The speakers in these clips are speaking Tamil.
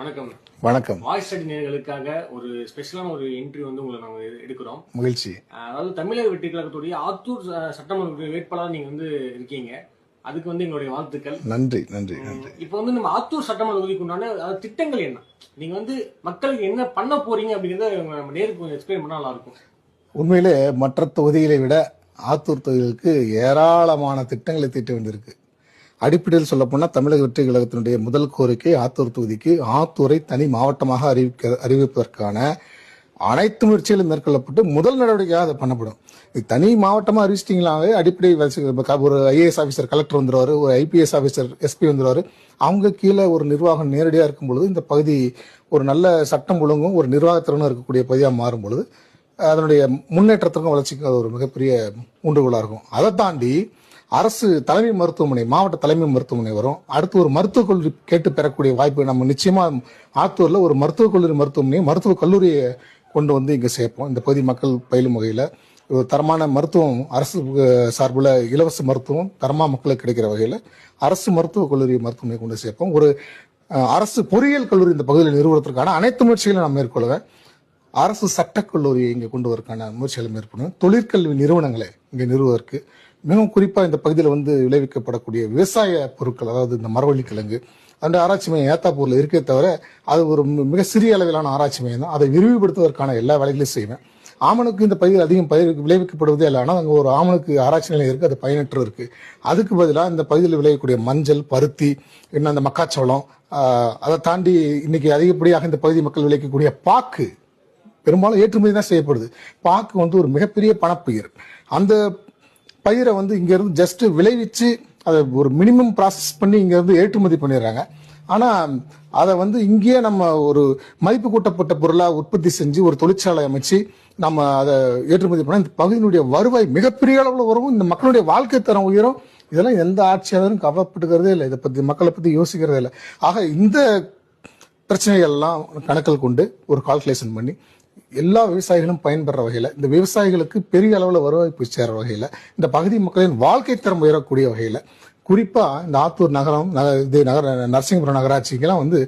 வணக்கம். வணக்கம். வாய்ஸ் ஸ்டடி நேயர்களுக்காக ஒரு ஸ்பெஷலான ஒரு இன்டர்வியூ வந்து உங்களை நாங்க எடுக்கிறோம். மகிழ்ச்சி. அதாவது தமிழக வெற்றி கழகத்துடைய ஆத்தூர் சட்டமன்ற வேட்பாளர் நீங்க வந்து இருக்கீங்க. அதுக்கு வந்து எங்களுடைய வாழ்த்துக்கள். நன்றி நன்றி நன்றி. இப்போ வந்து நம்ம ஆத்தூர் சட்டமன்ற தொகுதிக்கு உண்டான திட்டங்கள் என்ன, நீங்க வந்து மக்களுக்கு என்ன பண்ண போறீங்க அப்படிங்கறத நம்ம நேருக்கு கொஞ்சம் எக்ஸ்பிளைன் பண்ணா நல்லா இருக்கும். உண்மையிலே மற்ற தொகுதிகளை விட ஆத்தூர் தொகுதிகளுக்கு ஏராளமான திட்டங்களை தீட்ட வேண்டியிருக்கு. அடிப்படையில் சொல்லப்போனால் தமிழக வெற்றி கழகத்தினுடைய முதல் கோரிக்கை ஆத்தூர் தொகுதிக்கு ஆத்தூரை தனி மாவட்டமாக அறிவிப்பதற்கான அனைத்து முயற்சிகளும் மேற்கொள்ளப்பட்டு முதல் நடவடிக்கையாக அதை பண்ணப்படும். இது தனி மாவட்டமாக அறிவிச்சிட்டிங்களாவே அடிப்படை ஒரு ஐஏஎஸ் ஆஃபீஸர் கலெக்டர் வந்துடுவார், ஒரு ஐபிஎஸ் ஆஃபீஸர் எஸ்பி வந்துடுவார். அவங்க கீழே ஒரு நிர்வாகம் நேரடியாக இருக்கும் பொழுது இந்த பகுதி ஒரு நல்ல சட்டம் ஒழுங்கும் ஒரு நிர்வாகத்திறனும் இருக்கக்கூடிய பகுதியாக மாறும் பொழுது அதனுடைய முன்னேற்றத்திற்கும் வளர்ச்சிக்கும் அது ஒரு மிகப்பெரிய ஊன்றுகோலாக இருக்கும். அதை தாண்டி அரசு தலைமை மருத்துவமனை, மாவட்ட தலைமை மருத்துவமனை வரும். அடுத்து ஒரு மருத்துவக் கல்லூரி கேட்டு பெறக்கூடிய வாய்ப்பு நம்ம நிச்சயமா ஆத்தூர்ல ஒரு மருத்துவக் கல்லூரி மருத்துவக் கல்லூரியை கொண்டு வந்து இங்க சேர்ப்போம். இந்த பகுதி மக்கள் பயிலும் வகையில ஒரு தரமான மருத்துவம், அரசு சார்பில் இலவச மருத்துவம் தரமா மக்களுக்கு கிடைக்கிற வகையில அரசு மருத்துவக் கல்லூரி மருத்துவமனை கொண்டு சேர்ப்போம். ஒரு அரசு பொறியியல் கல்லூரி இந்த பகுதியில் நிறுவனத்திற்கான அனைத்து முயற்சிகளையும் நான் மேற்கொள்வேன். அரசு சட்டக்கல்லூரியை இங்கே கொண்டு வருவதற்கான முயற்சிகளை மேற்கொள்ளும். தொழிற்கல்வி நிறுவனங்களை இங்கே நிறுவுவதற்கு மிகவும் குறிப்பாக இந்த பகுதியில் வந்து விளைவிக்கப்படக்கூடிய விவசாய பொருட்கள், அதாவது இந்த மரவள்ளி கிழங்கு அந்த ஆராய்ச்சி மையம் ஏத்தாப்பூர்ல இருக்கே தவிர அது ஒரு மிக சிறிய அளவிலான ஆராய்ச்சி மையம் தான். அதை விரிவுபடுத்துவதற்கான எல்லா வேலைகளையும் செய்வேன். ஆமணுக்கு இந்த பகுதியில் அதிகம் விளைவிக்கப்படுவதே இல்லை. ஆனால் அங்கே ஒரு ஆமணுக்கு ஆராய்ச்சி நிலையம் இருக்கு, அது பயனற்று இருக்கு. அதுக்கு பதிலாக இந்த பகுதியில் விளையக்கூடிய மஞ்சள், பருத்தி, இன்னும் அந்த மக்காச்சோளம், அதை தாண்டி இன்னைக்கு அதிகப்படியாக இந்த பகுதி மக்கள் விளைவிக்கக்கூடிய பாக்கு பெரும்பாலும் ஏற்றுமதி தான் செய்யப்படுது. பாக்கு வந்து ஒரு மிகப்பெரிய பணப்பயிர். அந்த பயிரை வந்து இங்க இருந்து ஜஸ்ட் விளைவிச்சு அதை ஒரு மினிமம் ப்ராசஸ் பண்ணி இங்க இருந்து ஏற்றுமதி பண்ணிடுறாங்க. ஆனா அதை வந்து இங்கேயே நம்ம ஒரு மதிப்பு கூட்டப்பட்ட பொருளா உற்பத்தி செஞ்சு ஒரு தொழிற்சாலை அமைச்சு நம்ம அதை ஏற்றுமதி பண்ணா இந்த பகுதியினுடைய வருவாய் மிகப்பெரிய அளவில் வரும். இந்த மக்களுடைய வாழ்க்கை தரம் உயரும். இதெல்லாம் எந்த ஆட்சியாளரும் கவலைப்பட்டுக்கிறதே இல்லை, இதை பத்தி மக்களை பத்தி யோசிக்கிறதே இல்லை. ஆக இந்த பிரச்சனைகள் எல்லாம் கணக்கில் கொண்டு ஒரு கால்குலேஷன் பண்ணி எல்லா விவசாயிகளும் பயன்பெற வகையில, இந்த விவசாயிகளுக்கு பெரிய அளவில் வருவாய் போய் சேர வகையில, இந்த பகுதி மக்களின் வாழ்க்கை தரம் உயரக்கூடிய வகையில, குறிப்பா இந்த ஆத்தூர் நகரம், நரசிங்கபுரம் நகராட்சிக்கெல்லாம் வந்து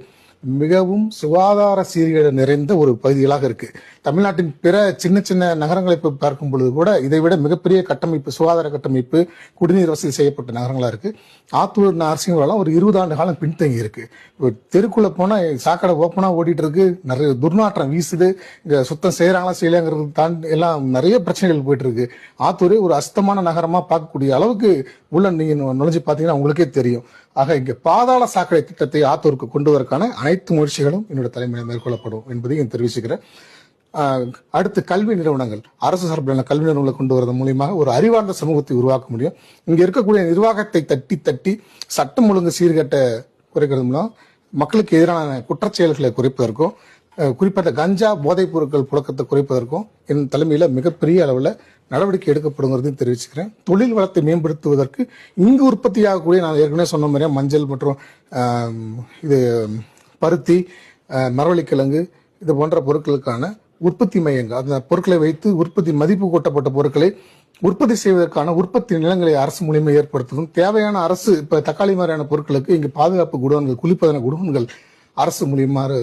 மிகவும் சுகாதார சீர்கேடு நிறைந்த ஒரு பகுதிகளாக இருக்கு. தமிழ்நாட்டின் பிற சின்ன சின்ன நகரங்களை பார்க்கும் பொழுது கூட இதை விட மிகப்பெரிய கட்டமைப்பு, சுகாதார கட்டமைப்பு, குடிநீர் வசதி செய்யப்பட்ட நகரங்களா இருக்கு. ஆத்தூர் நரசிங்கபுரம் ஒரு 20 ஆண்டு காலம் பின்தங்கி இருக்கு. தெருக்குள்ள போனா சாக்கடை ஓப்பனா ஓடிட்டு இருக்கு, நிறைய துர்நாற்றம் வீசுது, இங்க சுத்தம் செய்யறாங்களா செய்யலாங்கிறது தாண்டி எல்லாம் நிறைய பிரச்சனைகள் போயிட்டு இருக்கு. ஆத்தூரே ஒரு அசுத்தமான நகரமா பார்க்கக்கூடிய அளவுக்கு உள்ள நீங்க நுழைஞ்சு பாத்தீங்கன்னா உங்களுக்கே தெரியும். ஆக இங்க பாதாள சாக்கடை திட்டத்தை ஆத்தூருக்கு கொண்டு வரக்கான அனைத்து முயற்சிகளும் என்னோட தலைமையில் மேற்கொள்ளப்படும் என்பதையும் தெரிவிச்சுக்கிறேன். அடுத்து கல்வி நிறுவனங்கள், அரசு சார்பிலான கல்வி நிறுவனங்களை கொண்டு வரது மூலியமாக ஒரு அறிவார்ந்த சமூகத்தை உருவாக்க முடியும். இங்க இருக்கக்கூடிய நிர்வாகத்தை தட்டி தட்டி சட்டம் ஒழுங்கு சீர்கட்ட குறைக்கிறது மூலம் மக்களுக்கு எதிரான குற்றச்செயல்களை குறைப்பதற்கும், குறிப்பாக கஞ்சா போதைப் பொருட்கள் புழக்கத்தை குறைப்பதற்கும் என் தலைமையில மிகப்பெரிய அளவில் நடவடிக்கை எடுக்கப்படுங்கிறதையும் தெரிவிச்சுக்கிறேன். தொழில் வளத்தை மேம்படுத்துவதற்கு இங்கு உற்பத்தியாகக்கூடிய, நான் ஏற்கனவே சொன்ன மாதிரியா மஞ்சள் மற்றும் இது பருத்தி, மரவள்ளிக்கிழங்கு இது போன்ற பொருட்களுக்கான உற்பத்தி மையங்கள், அந்த பொருட்களை வைத்து உற்பத்தி மதிப்பு கூட்டப்பட்ட பொருட்களை உற்பத்தி செய்வதற்கான உற்பத்தி நிலங்களை அரசு மூலியமாக ஏற்படுத்தணும். தேவையான அரசு இப்ப தக்காளி மாதிரியான பொருட்களுக்கு இங்கு பாதுகாப்பு குடோன்கள், குளிப்பதன குடோன்கள் அரசு மூலியமாக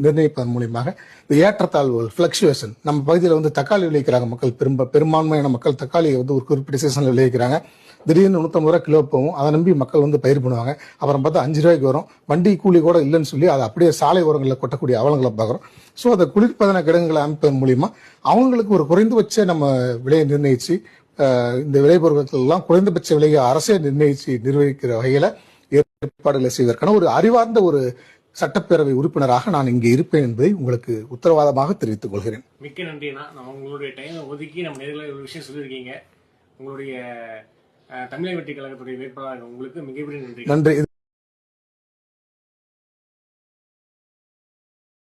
நிர்ணயிப்பதன் மூலியமாக இந்த ஏற்றத்தாழ்வுகள், பிளக்சுவேஷன், நம்ம பகுதியில் வந்து தக்காளி விளைவிக்கிறாங்க மக்கள், பெரும்பான்மையான மக்கள் தக்காளியை வந்து ஒரு குறிப்பிட்ட சீசன்ல விளைவிக்கிறாங்க. திடீர்னு 150 ரூபா கிலோ போகும். அதை நம்பி மக்கள் வந்து பயிர் பண்ணுவாங்க. அப்புறம் பார்த்தா 5 ரூபாய்க்கு வரும். வண்டி கூலி கூட இல்லைன்னு சொல்லி அதை அப்படியே சாலை ஓரங்களில் கொட்டக்கூடிய அவலங்களை பார்க்குறோம். ஸோ அதை குளிர்பதன கிடங்குகளை அமைப்பதன் மூலியமா அவங்களுக்கு ஒரு குறைந்தபட்ச நம்ம விலையை நிர்ணயிச்சு, இந்த விளைபொருட்கள் எல்லாம் குறைந்தபட்ச விலையை அரசே நிர்ணயிச்சு நிர்வகிக்கிற வகையில ஏற்பாடுகளை செய்வதற்கான ஒரு அறிவார்ந்த ஒரு சட்டப்பேரவை உறுப்பினராக நான் இங்கே இருப்பேன் என்பதை உங்களுக்கு உத்தரவாதமாக தெரிவித்துக் கொள்கிறேன். மிக்க நன்றினா, நான் உங்களுடைய டைம் ஒதுக்கி நம்ம நேரில் ஒரு விஷயம் சொல்லியிருக்கீங்க. உங்களுடைய தமிழக வெற்றி கழகத்துடைய வேட்பாளர் உங்களுக்கு மிகப்பெரிய நன்றி. நன்றி.